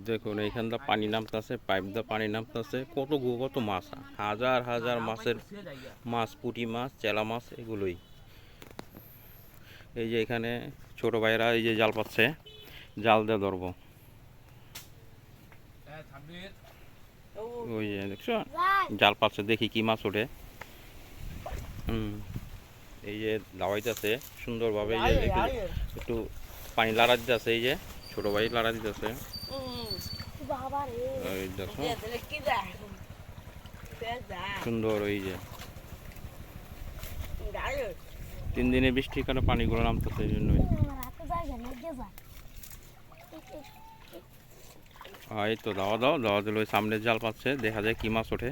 দেখুন এইখান দা পানি নামতেছে, পাইপ দা পানি নামতেছে, কত মাছ, হাজার হাজার মাছের মাছ, পুঁটি মাছ, চেলা মাছ, এগুলোই। এই যে এখানে ছোট ভাইরা এই যে জাল পাচ্ছে, জাল দিয়ে ধরবো। ওই যে দেখছো জাল পাচ্ছে, দেখি কি মাছ ওঠে। এই যে দাওয়াইতেছে সুন্দরভাবে, এই যে একটু পানি লাড়া দিতেছে, এই যে ছোট ভাই লাড়া দিতেছে। সুন্দর, ওই যে 3 দিনে বৃষ্টির কারণে পানিগুলো নামতেছে, এই জন্যই। এই তো দাওয়া দাও, দাওয়া দিল, ওই সামনে জাল পাচ্ছে, দেখা যায় কি মাছ ওঠে।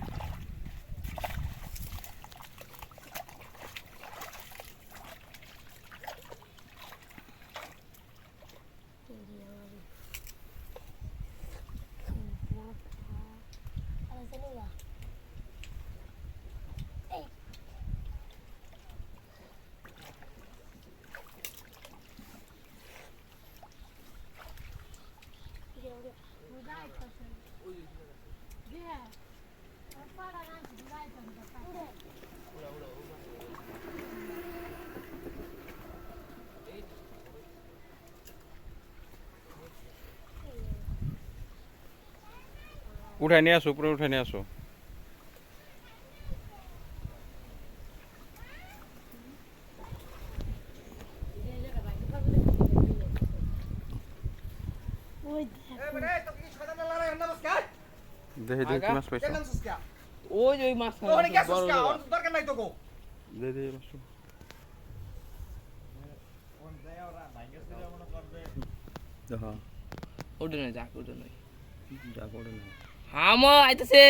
উঠাই নিয়ে আসো, উপরে উঠাই নিয়ে আসো। দেখি দেখি কি মাছ পাইছো। ওই যে ওই মাছ দরকার নাই তো গো। দেখি মাছ। ওটা নয়, যাক ওটা নয়, যা করে না। হামা আইতাছে।